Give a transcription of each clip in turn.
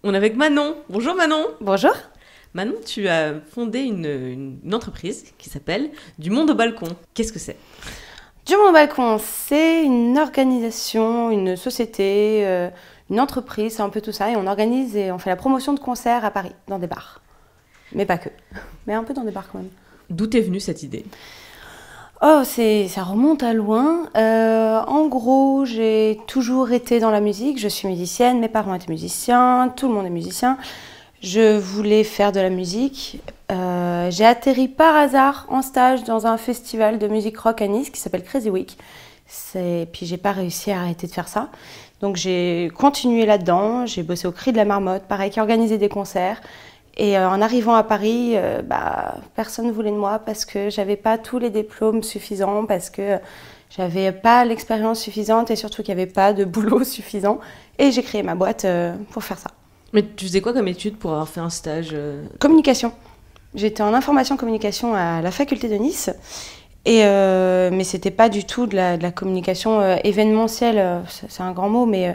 On est avec Manon. Bonjour Manon. Bonjour. Manon, tu as fondé une entreprise qui s'appelle Du Monde au Balcon. Qu'est-ce que c'est? Du Monde au Balcon, c'est une organisation, une société, une entreprise, c'est un peu tout ça. Et on organise et on fait la promotion de concerts à Paris, dans des bars. Mais pas que, mais un peu dans des bars quand même. D'où t'es venue cette idée? Oh, ça remonte à loin. En gros, j'ai toujours été dans la musique. Je suis musicienne, mes parents étaient musiciens, tout le monde est musicien. Je voulais faire de la musique. J'ai atterri par hasard en stage dans un festival de musique rock à Nice qui s'appelle Crazy Week. Puis j'ai pas réussi à arrêter de faire ça. Donc j'ai continué là-dedans. J'ai bossé au Cri de la Marmotte, pareil, qui organisait des concerts. Et en arrivant à Paris, personne ne voulait de moi parce que j'avais pas tous les diplômes suffisants, parce que j'avais pas l'expérience suffisante et surtout qu'il n'y avait pas de boulot suffisant. Et j'ai créé ma boîte pour faire ça. Mais tu faisais quoi comme étude pour avoir fait un stage Communication. J'étais en information communication à la faculté de Nice. Mais c'était pas du tout de la communication événementielle, c'est un grand mot, mais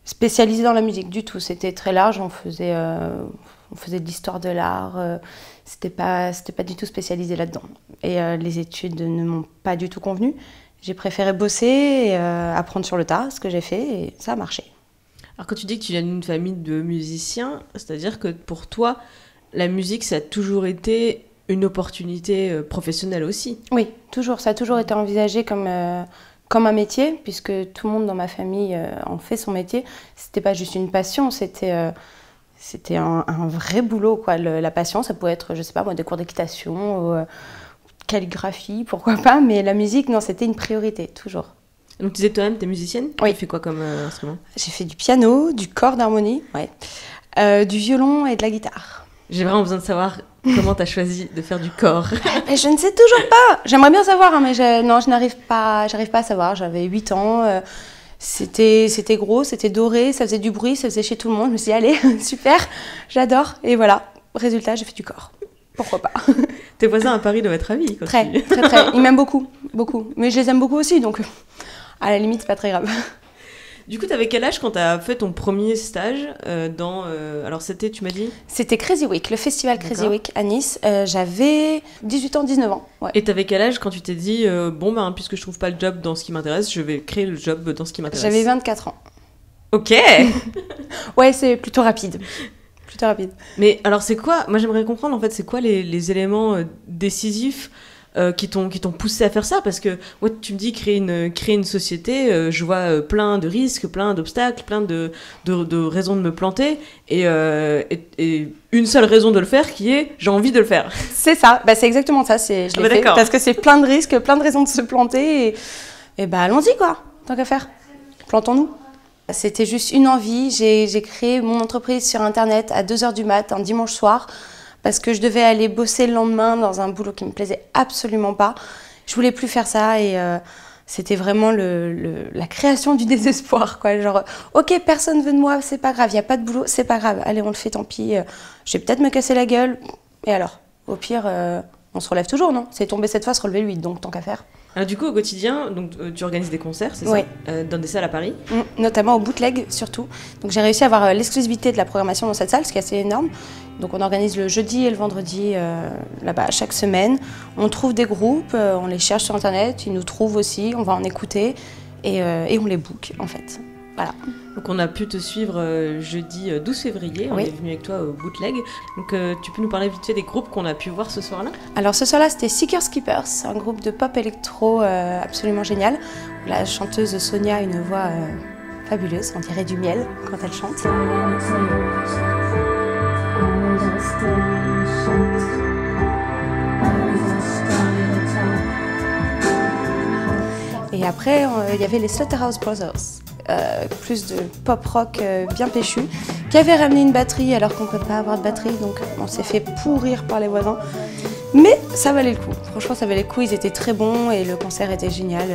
spécialisée dans la musique du tout. C'était très large, on faisait de l'histoire de l'art, c'était pas du tout spécialisé là-dedans. Et les études ne m'ont pas du tout convenu. J'ai préféré bosser et apprendre sur le tas, ce que j'ai fait, et ça a marché. Alors quand tu dis que tu viens d'une famille de musiciens, c'est-à-dire que pour toi, la musique, ça a toujours été une opportunité professionnelle aussi? Oui, toujours. Ça a toujours été envisagé comme un métier, puisque tout le monde dans ma famille en fait son métier. C'était pas juste une passion, c'était un vrai boulot, quoi. La passion, ça pouvait être, je sais pas moi, des cours d'équitation, ou, calligraphie, pourquoi pas, mais la musique, non, c'était une priorité, toujours. Donc tu disais toi-même, t'es musicienne? Oui. Tu fais quoi comme instrument? J'ai fait du piano, du corps d'harmonie, du violon et de la guitare. J'ai vraiment besoin de savoir comment t'as choisi de faire du corps. Mais je ne sais toujours pas. J'aimerais bien savoir, hein, mais je n'arrive pas, j'arrive pas à savoir. J'avais 8 ans, c'était gros, c'était doré, ça faisait du bruit, ça faisait chez tout le monde. Je me suis dit, allez, super, j'adore. Et voilà, résultat, j'ai fait du corps. Pourquoi pas? Tes voisins à Paris doivent être ravis. Très. Ils m'aiment beaucoup, beaucoup. Mais je les aime beaucoup aussi, donc à la limite, c'est pas très grave. Du coup, t'avais quel âge quand t'as fait ton premier stage dans... alors c'était, tu m'as dit? C'était Crazy Week, le festival Crazy Week à Nice. J'avais 18 ans, 19 ans. Ouais. Et t'avais quel âge quand tu t'es dit, puisque je trouve pas le job dans ce qui m'intéresse, je vais créer le job dans ce qui m'intéresse? J'avais 24 ans. Ok. Ouais, c'est plutôt rapide. Plutôt rapide. Mais alors c'est quoi, moi j'aimerais comprendre en fait, c'est quoi les éléments décisifs qui t'ont poussé à faire ça? Parce que ouais, tu me dis créer une société, je vois plein de risques, plein d'obstacles, plein de raisons de me planter et une seule raison de le faire qui est j'ai envie de le faire. C'est ça, c'est exactement ça, je l'ai fait parce que c'est plein de risques, plein de raisons de se planter et allons-y quoi, tant qu'à faire, plantons-nous. C'était juste une envie, j'ai créé mon entreprise sur internet à 2h du mat un dimanche soir parce que je devais aller bosser le lendemain dans un boulot qui me plaisait absolument pas. Je voulais plus faire ça et c'était vraiment la création du désespoir, quoi. Genre, ok, personne veut de moi, c'est pas grave, il y a pas de boulot, c'est pas grave, allez, on le fait, tant pis. Je vais peut-être me casser la gueule, et alors? Au pire, on se relève toujours, non? C'est tombé cette fois, se relever lui, donc tant qu'à faire. Alors du coup, au quotidien, donc, tu organises des concerts, c'est oui. Ça dans des salles à Paris? Notamment au Bootleg, surtout. Donc j'ai réussi à avoir l'exclusivité de la programmation dans cette salle, ce qui est assez énorme. Donc on organise le jeudi et le vendredi là-bas chaque semaine. On trouve des groupes, on les cherche sur Internet, ils nous trouvent aussi, on va en écouter et on les book en fait. Voilà. Donc on a pu te suivre jeudi 12 février, on est venu avec toi au Bootleg. Donc tu peux nous parler vite fait des groupes qu'on a pu voir ce soir-là? Alors ce soir-là c'était Seekers Keepers, un groupe de pop électro absolument génial. La chanteuse Sonia a une voix fabuleuse, on dirait du miel quand elle chante. Et après il y avait les Slaughterhouse Brothers. Plus de pop rock bien péchu, qui avait ramené une batterie alors qu'on ne peut pas avoir de batterie, donc on s'est fait pourrir par les voisins. Mais ça valait le coup, franchement ça valait le coup, ils étaient très bons et le concert était génial.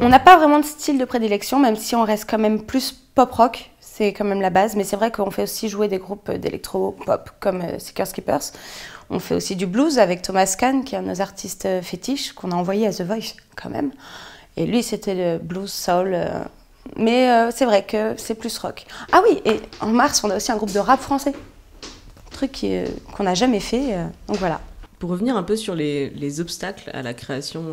On n'a pas vraiment de style de prédilection, même si on reste quand même plus pop rock, c'est quand même la base, mais c'est vrai qu'on fait aussi jouer des groupes d'électro-pop comme Seekers Keepers. On fait aussi du blues avec Thomas Kahn, qui est un de nos artistes fétiches, qu'on a envoyé à The Voice quand même. Et lui, c'était le blues soul. Mais c'est vrai que c'est plus rock. Ah oui, et en mars, on a aussi un groupe de rap français. Truc qu'on n'a jamais fait. Donc voilà. Pour revenir un peu sur les obstacles à la création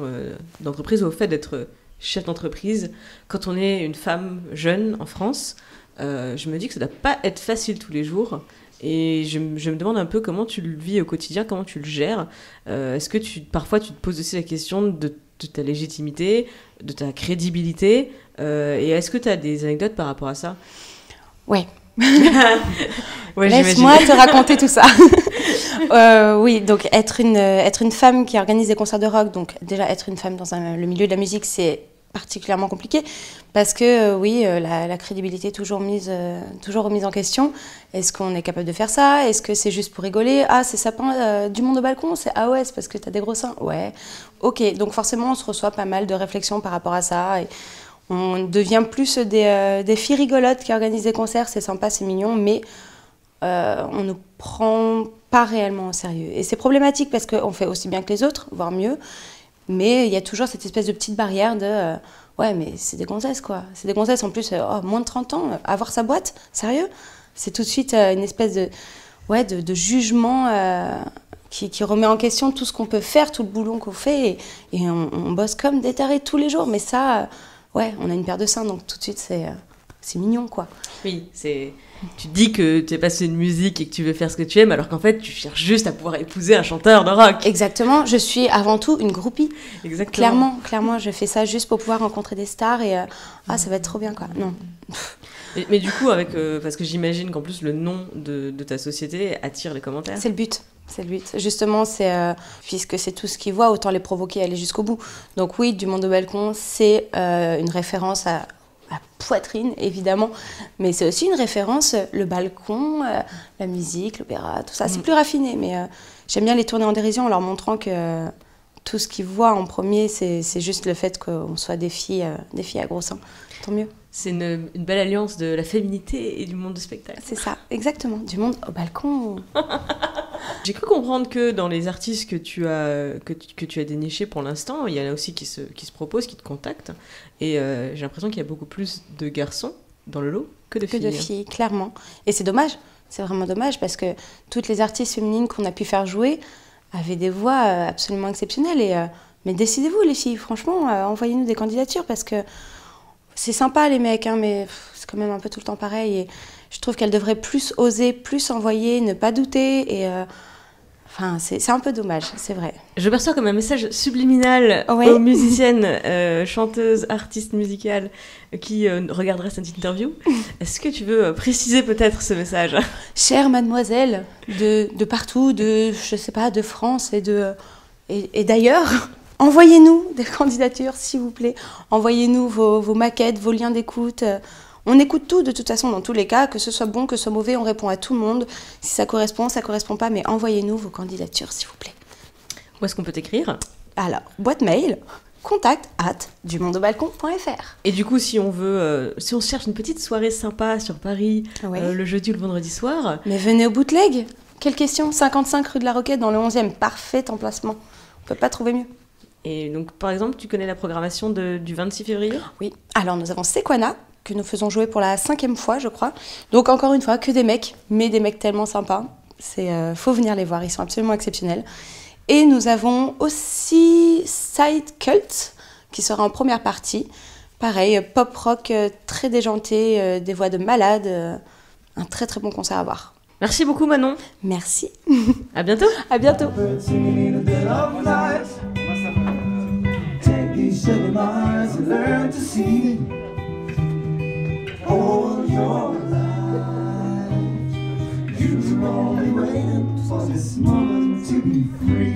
d'entreprise, au fait d'être chef d'entreprise, quand on est une femme jeune en France, je me dis que ça ne doit pas être facile tous les jours. Et je me demande un peu comment tu le vis au quotidien, comment tu le gères. Est-ce que parfois tu te poses aussi la question de ta légitimité, de ta crédibilité, et est-ce que tu as des anecdotes par rapport à ça? Oui. Ouais, laisse-moi te raconter tout ça. Oui, donc être une femme qui organise des concerts de rock, donc déjà être une femme dans le milieu de la musique, c'est particulièrement compliqué parce que la crédibilité est toujours remise en question. Est-ce qu'on est capable de faire ça? Est-ce que c'est juste pour rigoler? Ah, c'est sapin du monde au balcon? C'est ah ouais, c'est parce que t'as des gros seins? Ouais, ok. Donc forcément, on se reçoit pas mal de réflexions par rapport à ça. Et on devient plus des filles rigolotes qui organisent des concerts. C'est sympa, c'est mignon, mais on ne prend pas réellement au sérieux. Et c'est problématique parce qu'on fait aussi bien que les autres, voire mieux. Mais il y a toujours cette espèce de petite barrière de ouais, mais c'est des gonzesses, quoi. C'est des gonzesses en plus, moins de 30 ans, avoir sa boîte, sérieux? C'est tout de suite une espèce de jugement qui remet en question tout ce qu'on peut faire, tout le boulot qu'on fait. Et on bosse comme des tarés tous les jours. Mais ça, ouais, on a une paire de seins, donc tout de suite, c'est mignon, quoi. Oui, tu te dis que tu es passé de musique et que tu veux faire ce que tu aimes, alors qu'en fait, tu cherches juste à pouvoir épouser un chanteur de rock. Exactement, je suis avant tout une groupie. Exactement. Clairement, je fais ça juste pour pouvoir rencontrer des stars et ça va être trop bien, quoi. Non. Mais du coup, parce que j'imagine qu'en plus, le nom de ta société attire les commentaires. C'est le but. Justement, puisque c'est tout ce qu'ils voient, autant les provoquer et aller jusqu'au bout. Donc oui, du monde au balcon, c'est une référence à poitrine, évidemment, mais c'est aussi une référence, le balcon, la musique, l'opéra, tout ça. C'est plus raffiné, mais j'aime bien les tourner en dérision en leur montrant que tout ce qu'ils voient en premier, c'est juste le fait qu'on soit des filles à gros seins. Tant mieux. C'est une belle alliance de la féminité et du monde du spectacle. C'est ça, exactement. Du monde au balcon. J'ai cru comprendre que dans les artistes que tu as dénichés pour l'instant, il y en a aussi qui se proposent, qui te contactent. Et j'ai l'impression qu'il y a beaucoup plus de garçons dans le lot que de filles. Que de filles, clairement. Et c'est dommage. C'est vraiment dommage parce que toutes les artistes féminines qu'on a pu faire jouer avaient des voix absolument exceptionnelles. Mais décidez-vous, les filles. Franchement, envoyez-nous des candidatures parce que c'est sympa, les mecs, hein, mais c'est quand même un peu tout le temps pareil. Et je trouve qu'elles devraient plus oser, plus envoyer, ne pas douter. Et c'est un peu dommage, c'est vrai. Je perçois comme un message subliminal aux musiciennes, chanteuses, artistes musicales qui regarderaient cette interview. Est-ce que tu veux préciser peut-être ce message? Chère mademoiselle de partout, je sais pas, de France et d'ailleurs, envoyez-nous des candidatures, s'il vous plaît. Envoyez-nous vos maquettes, vos liens d'écoute. On écoute tout, de toute façon, dans tous les cas, que ce soit bon, que ce soit mauvais, on répond à tout le monde. Si ça correspond pas, mais envoyez-nous vos candidatures, s'il vous plaît. Où est-ce qu'on peut t'écrire? Alors, boîte mail, contact@dumondeaubalcon.fr. Et du coup, si on cherche une petite soirée sympa sur Paris, le jeudi ou le vendredi soir... Mais venez au Bootleg. Quelle question? 55 rue de la Roquette, dans le 11e. Parfait emplacement. On peut pas trouver mieux. Et donc, par exemple, tu connais la programmation du 26 février? Oui. Alors, nous avons Sequana, que nous faisons jouer pour la 5e fois, je crois. Donc, encore une fois, que des mecs, mais des mecs tellement sympas. Faut venir les voir, ils sont absolument exceptionnels. Et nous avons aussi Side Cult, qui sera en première partie. Pareil, pop-rock très déjanté, des voix de malades. Un très très bon concert à voir. Merci beaucoup Manon. Merci. À bientôt. À bientôt. All your life, you were only waiting for this moment to be free.